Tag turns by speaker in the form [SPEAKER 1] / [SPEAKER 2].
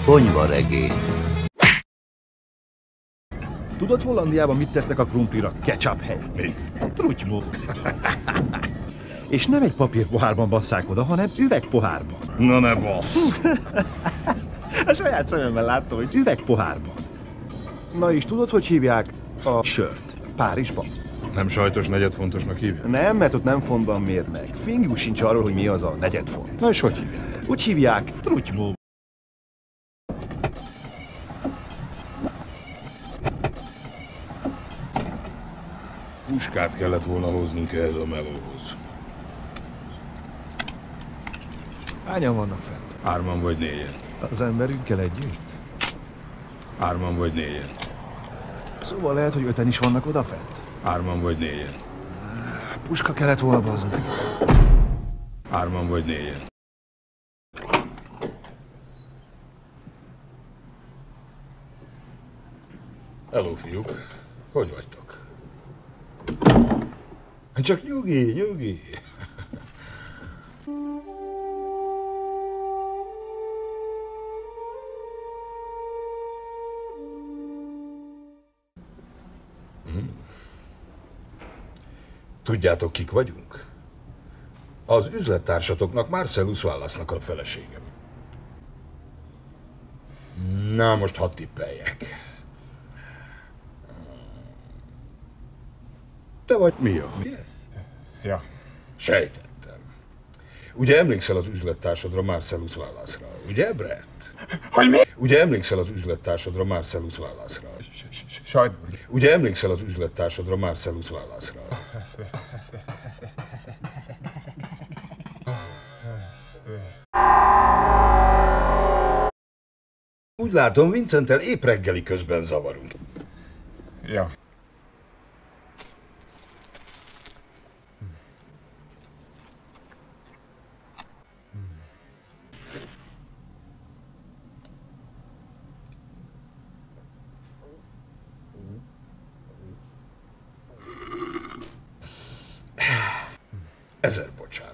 [SPEAKER 1] Konyva regény.
[SPEAKER 2] Tudod, Hollandiában mit tesznek a krumplira ketchup helyett?
[SPEAKER 3] Mit?
[SPEAKER 2] Trutymó. És nem egy papírpohárban basszák oda, hanem üvegpohárban.
[SPEAKER 3] Na ne bassz!
[SPEAKER 2] A saját szememmel láttam, hogy üvegpohárban. Na és tudod, hogy hívják a sört Párizsban?
[SPEAKER 3] Nem sajtos negyedfontosnak hívja?
[SPEAKER 2] Nem, mert ott nem fontban mérnek. Fingjuk sincs arról, hogy mi az a negyedfont.
[SPEAKER 3] Na és hogy hívják?
[SPEAKER 2] Úgy hívják, trutymó.
[SPEAKER 3] Puskát kellett volna hoznunk ehhez a melóhoz.
[SPEAKER 2] Hányan vannak fent?
[SPEAKER 3] 3 vagy 4.
[SPEAKER 2] Az emberünkkel együtt?
[SPEAKER 3] 3 vagy 4.
[SPEAKER 2] Szóval lehet, hogy 5-en is vannak odafent?
[SPEAKER 3] 3 vagy 4.
[SPEAKER 2] Puska kellett volna, bazd meg.
[SPEAKER 3] 3 vagy 4. Hello, fiúk! Hogy vagytok? Csak nyugi, nyugi! Tudjátok, kik vagyunk? Az üzlettársatoknak, Marcellus Wallace-nak a feleségem. Na, most hadd tippeljek. Te vagy Mia, ugye?
[SPEAKER 4] Ja.
[SPEAKER 3] Sejtettem. Ugye emlékszel az üzlettársadra, Marcellus Wallace-ra, ugye, Brett?
[SPEAKER 4] Hogy mi?
[SPEAKER 3] Ugye emlékszel az üzlettársadra, Marcellus Wallace-ra?
[SPEAKER 4] Sajnos.
[SPEAKER 3] Ugye emlékszel az üzlettársadra, Marcellus Wallace-ra? Úgy látom, Vincenttel épp reggeli közben zavarunk.
[SPEAKER 4] Ja.
[SPEAKER 3] Ezer bocsánat.